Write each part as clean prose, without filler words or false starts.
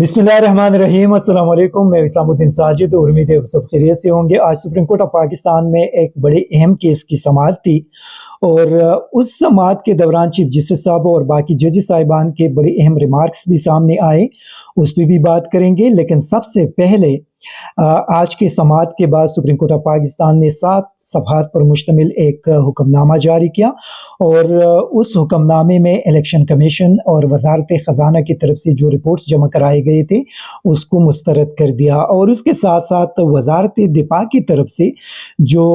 बिस्मिल्लाहिर्रहमानिर्रहीम। अस्सलाम वालेकुम। मैं इस्लामुद्दीन साजिद और उम्मीद है आप सब खैरियत से होंगे। आज सुप्रीम कोर्ट ऑफ पाकिस्तान में एक बड़े अहम केस की समाअत थी और उस समाअत के दौरान चीफ जस्टिस साहब और बाकी जजेस साहिबान के बड़े अहम रिमार्क्स भी सामने आए, उस पर भी बात करेंगे। लेकिन सबसे पहले आज के समाअत के बाद सुप्रीम कोर्ट ऑफ पाकिस्तान ने 7 सफ़हात पर मुश्तमिल एक हुक्मनामा जारी किया और उस हुक्मनामे में इलेक्शन कमीशन और वजारत ख़जाना की तरफ से जो रिपोर्ट्स जमा कराए गए थे उसको मुस्तरद कर दिया और उसके साथ साथ वजारत दिफा की तरफ से जो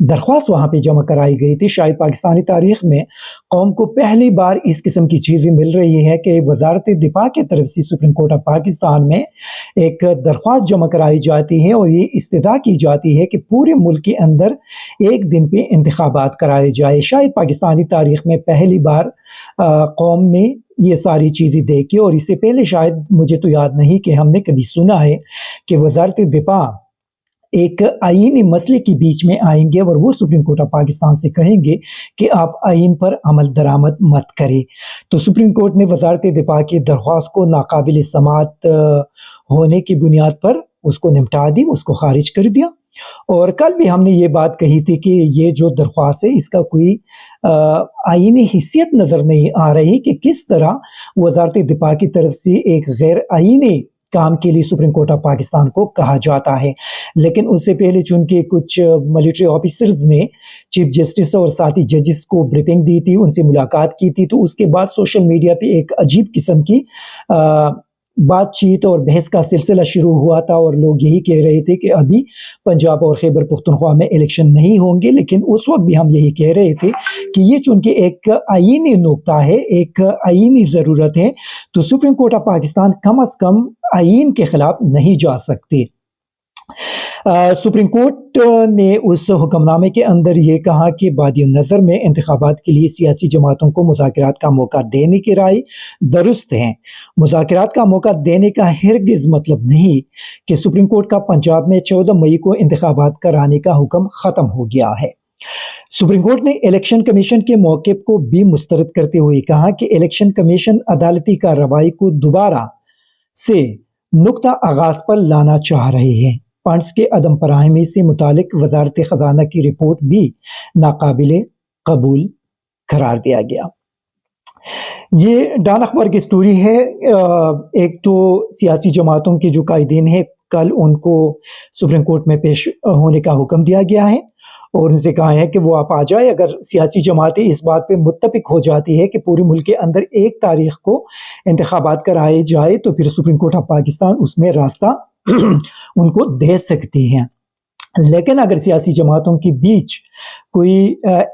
दरख्वास्त वहाँ पे जमा कराई गई थी, शायद पाकिस्तानी तारीख़ में कौम को पहली बार इस किस्म की चीज़ें मिल रही है कि वजारत दिफा की तरफ से सुप्रीम कोर्ट ऑफ पाकिस्तान में एक दरख्वास्त जमा कराई जाती है और ये इस्तदा की जाती है कि पूरे मुल्क के अंदर एक दिन पे इंतखाबात कराए जाए। शायद पाकिस्तानी तारीख़ में पहली बार कौम में ये सारी चीज़ें देखी और इससे पहले शायद मुझे तो याद नहीं कि हमने कभी सुना है कि वजारत दिफा एक आईनी मसले के बीच में आएंगे और वो सुप्रीम कोर्ट ऑफ पाकिस्तान से कहेंगे कि आप आइन पर अमल दरामद मत करें। तो सुप्रीम कोर्ट ने वजारत दिफा की दरख्वास्त को नाकाबिल समाअत होने की बुनियाद पर उसको निपटा दी, उसको खारिज कर दिया। और कल भी हमने ये बात कही थी कि ये जो दरख्वास्त है इसका कोई आईनी हैसियत नज़र नहीं आ रही कि किस तरह वजारत दिफा की तरफ से एक गैर आईनी काम के लिए सुप्रीम कोर्ट ऑफ पाकिस्तान को कहा जाता है। लेकिन उससे पहले चूंकि कुछ मिलिट्री ऑफिसर्स ने चीफ जस्टिस और साथ ही जजेस को ब्रीफिंग दी थी, उनसे मुलाकात की थी, तो उसके बाद सोशल मीडिया पे एक अजीब किस्म की बातचीत और बहस का सिलसिला शुरू हुआ था और लोग यही कह रहे थे कि अभी पंजाब और खैबर पख्तूनख्वा में इलेक्शन नहीं होंगे। लेकिन उस वक्त भी हम यही कह रहे थे कि ये चूंकि एक आईनी नुक्ता है, एक आईनी ज़रूरत है, तो सुप्रीम कोर्ट ऑफ पाकिस्तान कम अज़ कम आइन के खिलाफ नहीं जा सकते। सुप्रीम कोर्ट ने उस हुक्मनामे के अंदर ये कहा कि बादी नज़र में इंतखाबात के लिए सियासी जमातों को मुज़ाकरात का मौका देने की राय दुरुस्त है। मुज़ाकरात का मौका देने का हरगिज़ मतलब नहीं कि सुप्रीम कोर्ट का पंजाब में 14 मई को इंतखाबात कराने का हुक्म ख़त्म हो गया है। सुप्रीम कोर्ट ने इलेक्शन कमीशन के मौक़िफ़ को भी मुस्तरद करते हुए कहा कि इलेक्शन कमीशन अदालती कार्रवाई को दोबारा से नुक्ता आगाज़ पर लाना चाह रहे हैं। फंड्स के अदम फराहमी से मुतालिक वजारत ख़जाना की रिपोर्ट भी नाकाबिले कबूल करार दिया गया। ये डॉन अखबार की स्टोरी है। एक तो सियासी जमातों के जो कायदीन हैं, कल उनको सुप्रीम कोर्ट में पेश होने का हुक्म दिया गया है और उनसे कहा है कि वो आप आ जाए। अगर सियासी जमातें इस बात पे मुत्तफिक हो जाती है कि पूरे मुल्क के अंदर 1 तारीख को इंतखाबात कराए जाए तो फिर सुप्रीम कोर्ट ऑफ पाकिस्तान उसमें रास्ता उनको दे सकती हैं। लेकिन अगर सियासी जमातों के बीच कोई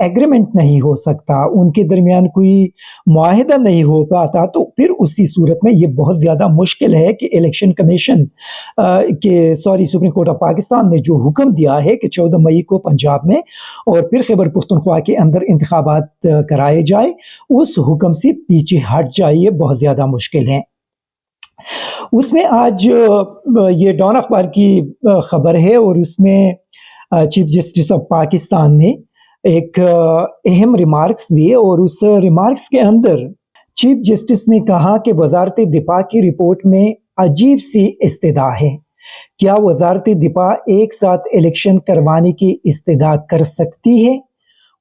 एग्रीमेंट नहीं हो सकता, उनके दरमियान कोई मुआहिदा नहीं हो पाता, तो फिर उसी सूरत में ये बहुत ज़्यादा मुश्किल है कि election commission supreme court of Pakistan ने जो हुक्म दिया है कि 14 मई को पंजाब में और फिर खैबर पख्तूनख्वा के अंदर इंतखाबात कराए जाए, उस हुक्म से पीछे हट जाए, ये बहुत ज़्यादा मुश्किल है। उसमें आज ये डॉन अखबार की खबर है और उसमें चीफ जस्टिस ऑफ पाकिस्तान ने एक अहम रिमार्क्स दिए और उस रिमार्क्स के अंदर चीफ जस्टिस ने कहा कि वजारत दिफा की रिपोर्ट में अजीब सी इस्तदा है। क्या वजारत दिफा एक साथ इलेक्शन करवाने की इस्तदा कर सकती है?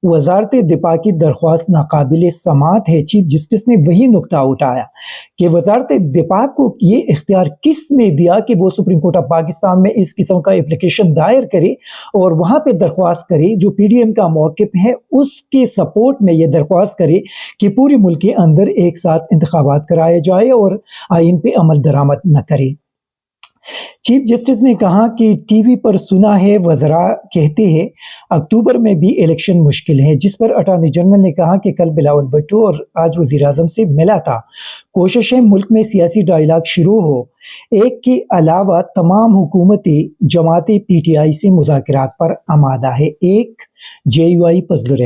वजारत दिफा की दरख्वास्त नाकाबिल समाअत है। चीफ जस्टिस ने वही नुक्ता उठाया कि वजारत दिफा को ये इख्तियार किसने दिया कि वो सुप्रीम कोर्ट ऑफ पाकिस्तान में इस किस्म का एप्लीकेशन दायर करे और वहाँ पे दरख्वास्त करे, जो PDM का मौक़िफ़ है उसके सपोर्ट में ये दरख्वास्त करे कि पूरे मुल्क के अंदर एक साथ इंतखाबात कराए जाए और आइन पे अमल दरामद न करे। चीफ जस्टिस ने कहा कि टीवी पर सुना है वज़रा कहते हैं अक्टूबर में भी इलेक्शन मुश्किल है, जिस पर अटॉर्नी जनरल ने कहा कि कल बिलावल भुट्टो और आज वज़ीर आज़म से मिला था। कोशिशें मुल्क में सियासी डायलॉग शुरू हो। एक के अलावा तमाम हुकूमती जमातें PTI से मुज़ाकरात पर आमादा है। एक JUI फजलुर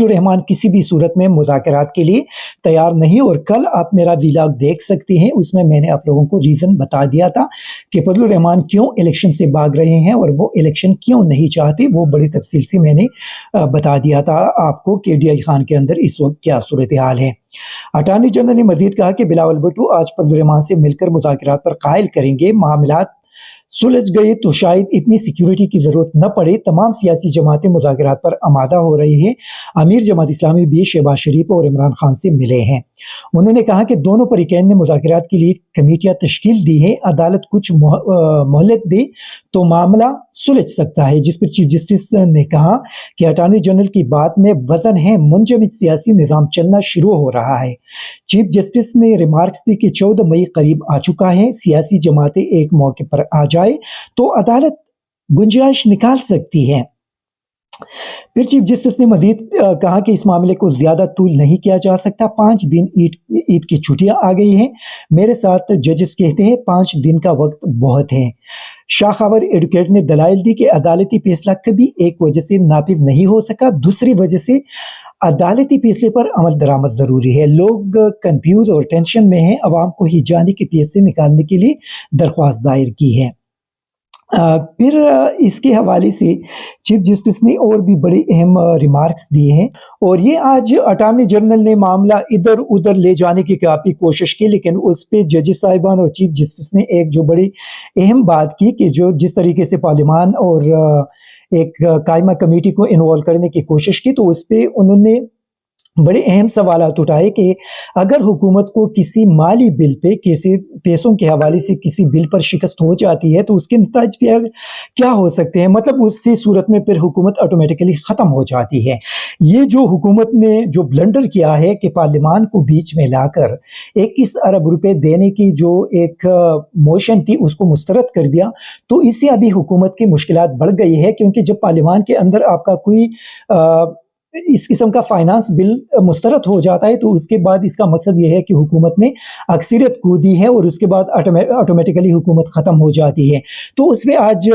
रहमान किसी भी सूरत में मुज़ाकरात के लिए तैयार नहीं और कल आप मेरा व्लॉग देख सकते हैं, उसमें मैंने आप लोगों को रीज़न बता दिया था کہ फजलुर रहमान क्यों इलेक्शन से भाग रहे हैं और वो इलेक्शन क्यों नहीं चाहते। वो बड़ी तफसील से मैंने बता दिया था आपको कि DI खान के अंदर इस वक्त क्या सूरत हाल है। अटॉर्नी जनरल ने मजीद कहा कि बिलावल भुट्टो आज फजलुर रहमान से मिलकर मुज़ाकरात पर कायल करेंगे। मामलात सुलझ गए तो शायद इतनी सिक्योरिटी की जरूरत न पड़े। तमाम सियासी जमातें मुज़ाकरात पर आमादा हो रही हैं। अमीर जमात इस्लामी भी शहबाज शरीफ और इमरान खान से मिले हैं। उन्होंने कहा कि दोनों फरीकैन ने मुज़ाकरात के लिए कमेटियां तश्कील दी है। अदालत कुछ मोहलत दे तो मामला सुलझ सकता है, जिस पर चीफ जस्टिस ने कहा कि अटॉर्नी जनरल की बात में वजन है, मुंजमद सियासी निज़ाम चलना शुरू हो रहा है। चीफ जस्टिस ने रिमार्क्स दी कि 14 मई करीब आ चुका है। सियासी जमातें एक मौके पर आ जाए तो अदालत गुंजाइश निकाल सकती है। फिर चीफ जस्टिस ने मजीद कहा कि इस मामले को ज्यादा तूल नहीं किया जा सकता। 5 दिन ईद की छुट्टियां आ गई हैं। मेरे साथ जजेस कहते हैं 5 दिन का वक्त बहुत है। शाखावर एडवोकेट ने दलाइल दी कि अदालती फैसला कभी एक वजह से नाफिज नहीं हो सका, दूसरी वजह से अदालती फैसले पर अमल दरामद जरूरी है। लोग कंफ्यूज और टेंशन में हैं। अवाम को ही जाने के पैसे निकालने के लिए दरख्वास्त दायर की है। फिर इसके हवाले से चीफ जस्टिस ने और भी बड़े अहम रिमार्क्स दिए हैं और ये आज अटॉर्नी जनरल ने मामला इधर उधर ले जाने की काफ़ी कोशिश की, लेकिन उस पे जजेस साहिबान और चीफ जस्टिस ने एक जो बड़ी अहम बात की कि जो जिस तरीके से पार्लियामान और एक कायमा कमेटी को इन्वॉल्व करने की कोशिश की, तो उस पे उन्होंने बड़े अहम सवालात उठाए कि अगर हुकूमत को किसी माली बिल पे किसी पैसों के हवाले से किसी बिल पर शिकस्त हो जाती है तो उसके नतीजे फिर क्या हो सकते हैं। मतलब उसी सूरत में फिर हुकूमत ऑटोमेटिकली ख़त्म हो जाती है। ये जो हुकूमत ने जो ब्लंडर किया है कि पार्लियामान को बीच में लाकर 21 अरब रुपए देने की जो एक मोशन थी उसको मुस्तरद कर दिया, तो इससे अभी हुकूमत की मुश्किलात बढ़ गई है, क्योंकि जब पार्लियामान के अंदर आपका कोई इस किस्म का फाइनेंस बिल मुस्तरद हो जाता है तो उसके बाद इसका मकसद ये है कि हुकूमत ने अक्सरियत खो दी है और उसके बाद ऑटोमेटिकली हुकूमत ख़त्म हो जाती है। तो उस पर आज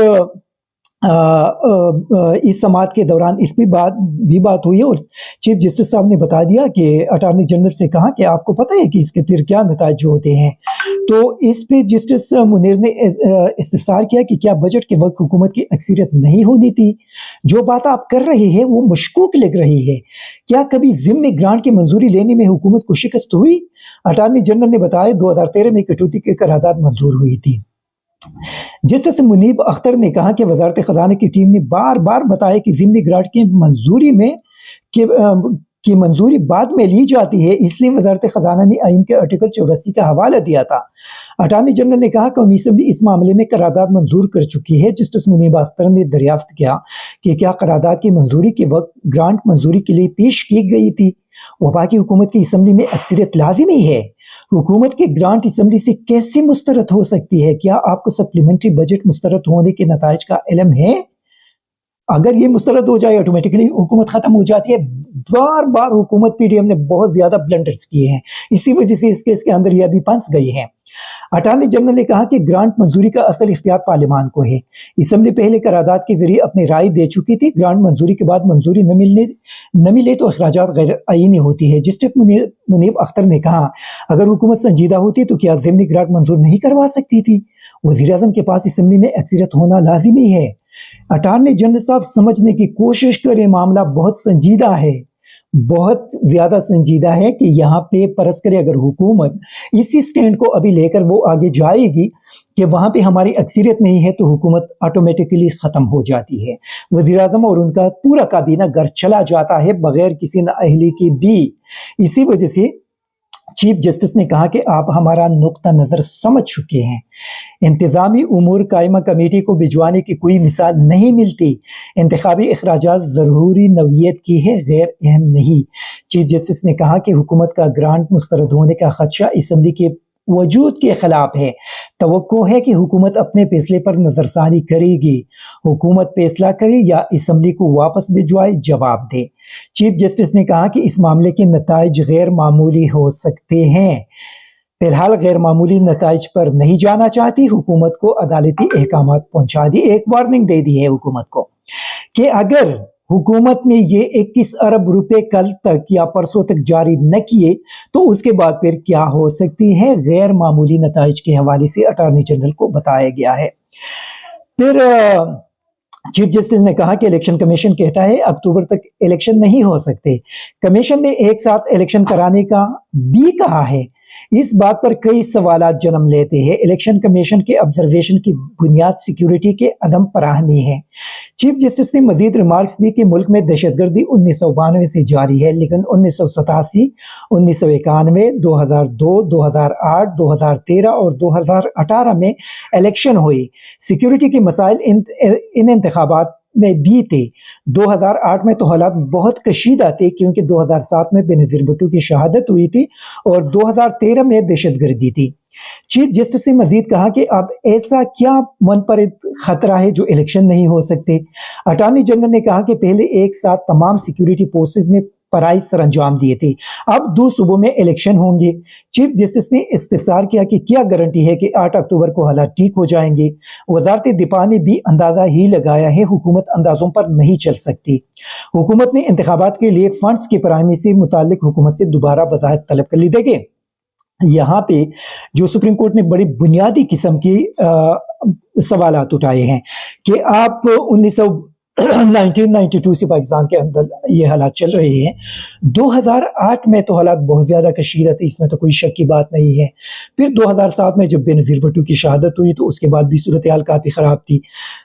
इस समात के दौरान इस पे बात हुई है और चीफ जस्टिस साहब ने बता दिया कि अटॉर्नी जनरल से कहा कि आपको पता है कि इसके फिर क्या नतीजे होते हैं। तो इस पे जस्टिस मुनीर ने इस्तफसार किया कि क्या बजट के वक्त हुकूमत की अक्सरियत नहीं होनी थी। जो बात आप कर रहे हैं वो मशकूक लग रही है। क्या कभी ज़िम्नी ग्रांट की मंजूरी लेने में हुकूमत को शिकस्त हुई? अटॉर्नी जनरल ने बताया 2013 में कटौती की करारदाद मंजूर हुई थी। जस्टिस मुनीब अख्तर ने कहा कि वजारत खजाना की टीम ने बार बार बताया कि ज़िम्नी ग्रांट की मंजूरी में की मंजूरी बाद में ली जाती है, इसलिए वजारत खजाना ने आइन के आर्टिकल 84 का हवाला दिया था। अटॉर्नी जनरल ने कहा कौमी असम्बली इस मामले में करारदाद मंजूर कर चुकी है। जस्टिस मुनीब अख्तर ने दरियाफ्त किया कि क्या करारदाद की मंजूरी के वक्त ग्रांट मंजूरी के लिए पेश की गई थी। वफाकी हुकूमत की असम्बली में अक्सरियत लाजिमी है। हुकूमत के ग्रांट असम्बली से कैसे मुस्तरद हो सकती है? क्या आपको सप्लीमेंट्री बजट मुस्तरद होने के नताइज का इल्म है? अगर ये मुस्तरद हो जाए ऑटोमेटिकली हुकूमत ख़त्म हो जाती है। बार बार हुकूमत PDM ने बहुत ज़्यादा ब्लंडर्स किए हैं, इसी वजह से इस केस के अंदर ये अभी फंस गई है। अटॉर्नी जनरल ने कहा कि ग्रांट मंजूरी का असल इख्तियार पार्लियामान को है। असम्बली पहले करारदाद के जरिए अपनी राय दे चुकी थी। ग्रांट मंजूरी के बाद मंजूरी न मिले तो अखराजात गैर आईनी होती है। जस्टिस मुनीब अख्तर ने कहा अगर हुकूमत संजीदा होती तो क्या ज़िम्नी ग्रांट मंजूर नहीं करवा सकती थी? वज़ीर आज़म के पास असम्बली में अक्सरियत होना लाजिमी है। अटॉर्नी जनरल साहब समझने की कोशिश करें, मामला बहुत संजीदा है, बहुत ज़्यादा संजीदा है कि यहाँ पे परस करे अगर हुकूमत इसी स्टैंड को अभी लेकर वो आगे जाएगी कि वहाँ पे हमारी अक्सरियत नहीं है तो हुकूमत ऑटोमेटिकली ख़त्म हो जाती है। वज़ीर आज़म और उनका पूरा काबीना घर चला जाता है बग़ैर किसी नाअहली की भी। इसी वजह से चीफ जस्टिस ने कहा कि आप हमारा नुक्ता नज़र समझ चुके हैं। इंतज़ामी उमूर कायमा कमेटी को भिजवाने की कोई मिसाल नहीं मिलती। इंतखाबी अखराजात ज़रूरी नौइयत की है, गैर अहम नहीं। चीफ जस्टिस ने कहा कि हुकूमत का ग्रांट मुस्तरद होने का खदशा असम्बली के वजूद के खिलाफ है। तवक्को है कि हुकूमत अपने फैसले पर नज़रसानी करेगी। हुकूमत फैसला करे या असम्बली को वापस भिजवाए, जवाब दे। चीफ जस्टिस ने कहा कि इस मामले के नताइज गैर मामूली हो सकते हैं। फिलहाल गैर मामूली नताइज पर नहीं जाना चाहती। हुकूमत को अदालती अहकामात पहुंचा दी, एक वार्निंग दे दी है हुकूमत को कि अगर हुकूमत ने ये 21 अरब रुपए कल तक या परसों तक जारी न किए तो उसके बाद फिर क्या हो सकती है, गैर मामूली नताइज के हवाले से अटॉर्नी जनरल को बताया गया है। फिर चीफ जस्टिस ने कहा कि इलेक्शन कमीशन कहता है अक्टूबर तक इलेक्शन नहीं हो सकते। कमीशन ने एक साथ इलेक्शन कराने का भी कहा है। इस बात पर कई सवालात जन्म लेते हैं। इलेक्शन कमीशन के ऑब्जर्वेशन की बुनियाद सिक्योरिटी के अदम फराहमी है। चीफ जस्टिस ने मजीद रिमार्क्स दी कि मुल्क में दहशतगर्दी 1992 से जारी है, लेकिन 1987, 1991, 2002, 2008, 2013 और 2018 में इलेक्शन हुए। सिक्योरिटी के मसाइल इन इंतखाबात में भी थे। 2008 में तो हालात बहुत कशीदा थे क्योंकि 2007 में बेनज़ीर भुट्टो की शहादत हुई थी और 2013 में दहशतगर्दी थी। चीफ जस्टिस ने मजीद कहा कि अब ऐसा क्या मनपरद खतरा है जो इलेक्शन नहीं हो सकते। अटॉर्नी जनरल ने कहा कि पहले एक साथ तमाम सिक्योरिटी फोर्सेस ने पराई सर अंजाम दिए थे, अब 2 सूबों में इलेक्शन होंगे। चीफ जस्टिस ने इस्तिफसार किया कि क्या गारंटी है कि 8 अक्टूबर को हालात ठीक हो जाएंगे। वजारत दिफा ने भी अंदाजा ही लगाया है, हुकूमत अंदाजों पर नहीं चल सकती। हुकूमत ने इंतखाबात के लिए फंड्स की फराहमी से मुताल्लिक हुकूमत से दोबारा वजाहत तलब कर ली। देखिए यहाँ पे जो सुप्रीम कोर्ट ने बड़ी बुनियादी किस्म की सवालात उठाए हैं कि आप 1992 से पाकिस्तान के अंदर ये हालात चल रहे हैं। 2008 में तो हालात बहुत ज़्यादा कशीदा थे, इसमें तो कोई शक की बात नहीं है। फिर 2007 में जब बेनज़ीर भुट्टो की शहादत हुई तो उसके बाद भी सूरत हाल काफ़ी ख़राब थी।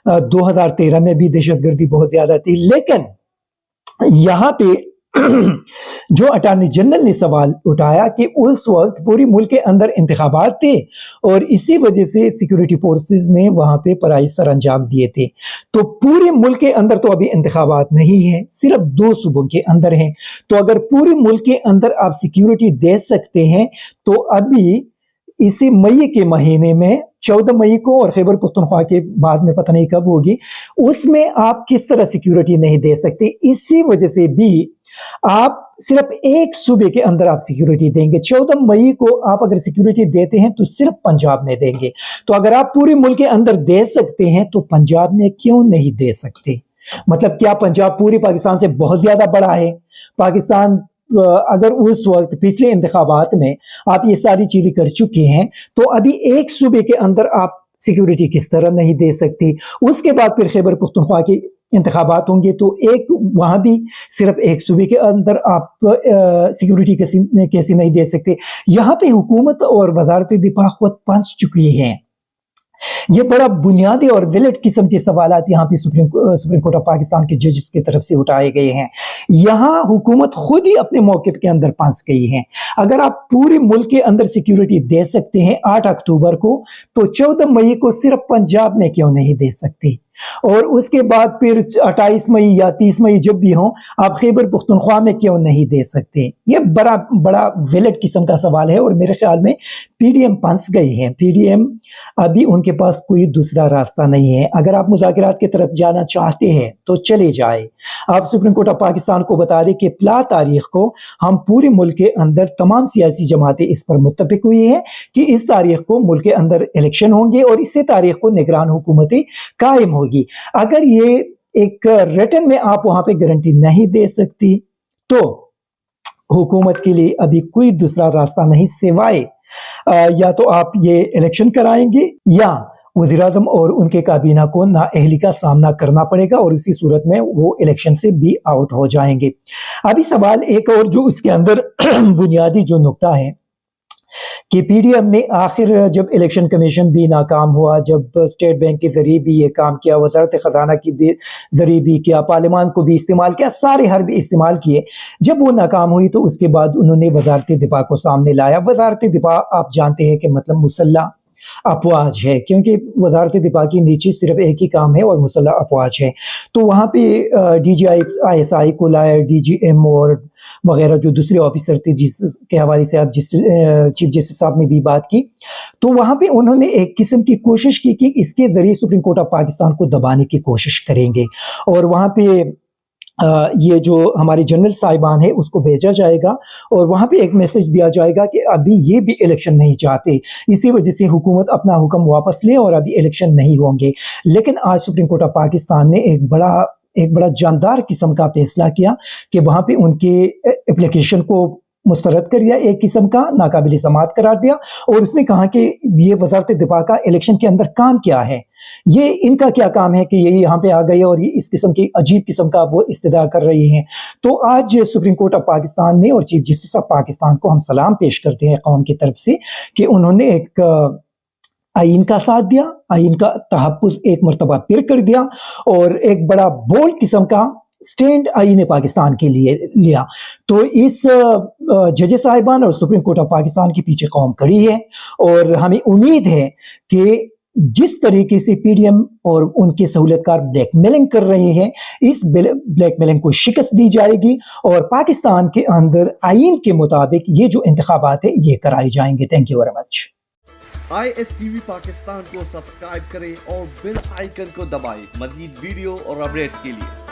2013 में भी दहशतगर्दी बहुत ज़्यादा थी। लेकिन यहाँ पे जो अटॉर्नी जनरल ने सवाल उठाया कि उस वक्त पूरी मुल्क के अंदर इंतखाबात थे और इसी वजह से सिक्योरिटी फोर्सेस ने वहां पे पराई सर अंजाम दिए थे। तो पूरे मुल्क के अंदर तो अभी इंतखाबात नहीं है, सिर्फ 2 सूबों के अंदर हैं। तो अगर पूरे मुल्क के अंदर आप सिक्योरिटी दे सकते हैं तो अभी इसी मई के महीने में 14 मई को और खैबर पख्तूनख्वा के बाद में पता नहीं कब होगी, उसमें आप किस तरह सिक्योरिटी नहीं दे सकते। इसी वजह से भी आप सिर्फ एक सूबे के अंदर आप सिक्योरिटी देंगे। 14 मई को आप अगर सिक्योरिटी देते हैं तो सिर्फ पंजाब में देंगे। तो अगर आप पूरे मुल्क के अंदर दे सकते हैं तो पंजाब में क्यों नहीं दे सकते? मतलब क्या पंजाब पूरी पाकिस्तान से बहुत ज्यादा बड़ा है? पाकिस्तान अगर उस वक्त पिछले इंतखाबात में आप ये सारी चीजें कर चुके हैं तो अभी एक सूबे के अंदर आप सिक्योरिटी किस तरह नहीं दे सकते? उसके बाद फिर खैबर पख्तूनख्वा के इंतखाबात होंगे तो एक वहां भी सिर्फ एक सूबे के अंदर आप सिक्योरिटी कैसी नहीं दे सकते। यहाँ पे हुकूमत और वजारत दिफा खुद फंस चुकी हैं। ये बड़ा बुनियादी और विलेट किस्म के सवालात यहाँ पे सुप्रीम कोर्ट ऑफ पाकिस्तान के जजेस की तरफ से उठाए गए हैं। यहाँ हुकूमत खुद ही अपने मौके के अंदर फंस गई है। अगर आप पूरे मुल्क के अंदर सिक्योरिटी दे सकते हैं 8 अक्टूबर को तो 14 मई को सिर्फ पंजाब में क्यों नहीं दे सकते? और उसके बाद फिर 28 मई या 30 मई जब भी हो आप खैबर पख्तूनख्वा में क्यों नहीं दे सकते? ये बड़ा विलेट किस्म का सवाल है और मेरे ख्याल में पीडीएम फंस गई है। पीडीएम अभी उनके पास कोई दूसरा रास्ता नहीं है। अगर आप मुज़ाकरात की तरफ जाना चाहते हैं तो चले जाए। आप सुप्रीम कोर्ट ऑफ पाकिस्तान को बता दें कि 15 तारीख को हम पूरे मुल्क के अंदर तमाम सियासी जमातें इस पर मुत्तफिक हुई हैं कि इस तारीख को मुल्क के अंदर इलेक्शन होंगे और इसी तारीख को निगरान हुकूमतें कायम होगी। अगर ये एक रिटन में आप वहां पे गारंटी नहीं दे सकती तो हुकूमत के लिए अभी कोई दूसरा रास्ता नहीं सिवाय या तो आप ये इलेक्शन कराएंगे या वज़ीर-ए-आज़म और उनके काबीना को नाअहली का सामना करना पड़ेगा और उसी सूरत में वो इलेक्शन से भी आउट हो जाएंगे। अभी सवाल एक और जो इसके अंदर बुनियादी जो नुक्ता है कि पीडीएम ने आखिर जब इलेक्शन कमीशन भी नाकाम हुआ, जब स्टेट बैंक के जरिए भी ये काम किया, वजारत खजाना की भी जरिए भी किया, पार्लियामान को भी इस्तेमाल किया, सारे हर्ब इस्तेमाल किए, जब वो नाकाम हुई तो उसके बाद उन्होंने वजारत दिफा को सामने लाया। वजारत दिफा आप जानते हैं कि मतलब मुसल्ला अफवाज है, क्योंकि वजारत दिफा की नीचे सिर्फ एक ही काम है और मुसल्ला अफवाज है। तो वहाँ पे DGI को लाया, DGM और वगैरह जो दूसरे ऑफिसर थे जिसके हवाले से आप चीफ जस्टिस साहब ने भी बात की, तो वहाँ पे उन्होंने एक किस्म की कोशिश की कि इसके ज़रिए सुप्रीम कोर्ट ऑफ पाकिस्तान को दबाने की कोशिश करेंगे और वहाँ पे ये जो हमारे जनरल साहिबान है उसको भेजा जाएगा और वहाँ पे एक मैसेज दिया जाएगा कि अभी ये भी इलेक्शन नहीं चाहते, इसी वजह से हुकूमत अपना हुक्म वापस ले और अभी इलेक्शन नहीं होंगे। लेकिन आज सुप्रीम कोर्ट ऑफ पाकिस्तान ने एक बड़ा ایک بڑا جاندار قسم کا فیصلہ کیا کہ وہاں پہ ان کے اپلیکیشن کو مسترد کر دیا، ایک قسم کا ناقابل سماعت قرار دیا، اور اس نے کہا کہ یہ وزارت دفاع کا الیکشن کے اندر کام کیا ہے، یہ ان کا کیا کام ہے کہ یہ یہاں پہ آ گئے اور اس قسم کی عجیب قسم کا وہ استدعا کر رہے ہیں۔ تو آج سپریم کورٹ آف پاکستان نے اور چیف جسٹس آف پاکستان کو ہم سلام پیش کرتے ہیں قوم کی طرف سے کہ انہوں نے ایک آئین کا ساتھ دیا، آئین کا تحفظ ایک مرتبہ پھر کر دیا، اور ایک بڑا بولڈ قسم کا سٹینڈ آئین پاکستان کے لیے لیا۔ تو اس جج صاحبان اور سپریم کورٹ آف پاکستان کے پیچھے قوم کھڑی ہے، اور ہمیں امید ہے کہ جس طریقے سے پی ڈی ایم اور ان کے سہولت کار بلیک میلنگ کر رہے ہیں، اس بلیک میلنگ کو شکست دی جائے گی، اور پاکستان کے اندر آئین کے مطابق یہ جو انتخابات ہیں یہ کرائے جائیں گے۔ Thank you very much. ISTV Pakistan کو سبسکرائب کریں اور بیل آئیکن کو دبائیں مزید ویڈیو اور اپڈیٹس کے لیے۔